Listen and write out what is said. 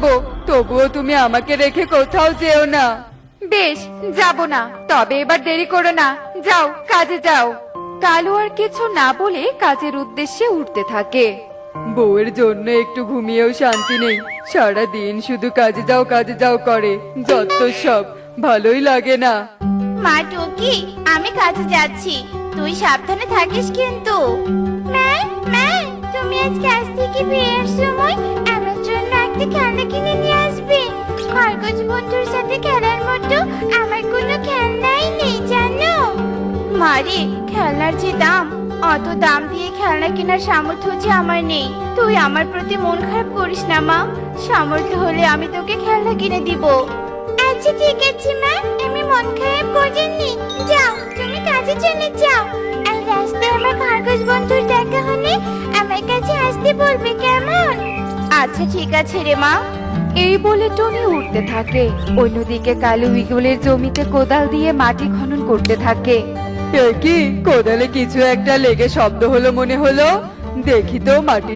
যাব, তবুও তুমি আমাকে রেখে কোথাও যেও না। বেশ, যাব না, তবে এবার দেরি করো না, যাও কাজে যাও। কালু আর কিছু না বলে কাজের উদ্দেশ্যে উঠতে থাকে। বউয়ের জন্য একটু ঘুমিয়েও শান্তি নেই, সারা দিন শুধু কাজে যাও করে, যত সব, ভালোই লাগে না। মা টুকি, আমি কাজে যাচ্ছি, তুই সাবধানে থাকিস কিন্তু। মা, মা, তুমি আজ কাজ থেকে ফেরার সময় আমার জন্য একটা খেলনা কিনে নিয়ে আসবে। খরগোশ বন্ধুর সাথে খেলার মতো আমার কোনো খেলনাই নেই জানো। মারে, খেলনার যে দাম, অত দাম দিয়ে খেলনা কেনার সামর্থ্য যে আমার নেই। তুই আমার প্রতি মন খারাপ করিস না মা, সামর্থ্য হলে আমি তোকে খেলনা কিনে দিব। আচ্ছা ঠিক আছে মা, আমি মন খারাপ করিনি। যাও, তুমি কাজে চলে যাও, আর রাস্তায় আমার খরগোশ বন্ধুর দেখা হলে আমার কাছে আসতে বলবে, কেমন? আচ্ছা ঠিক আছে রে মা। এই বলে টনি উঠতে থাকে। অন্যদিকে কালু ইগলের জমিতে কোদাল দিয়ে মাটি খনন করতে থাকে। কি কোদালে কিছু একটা লেগে শব্দ হলো মনে হলো, দেখি তো মাটি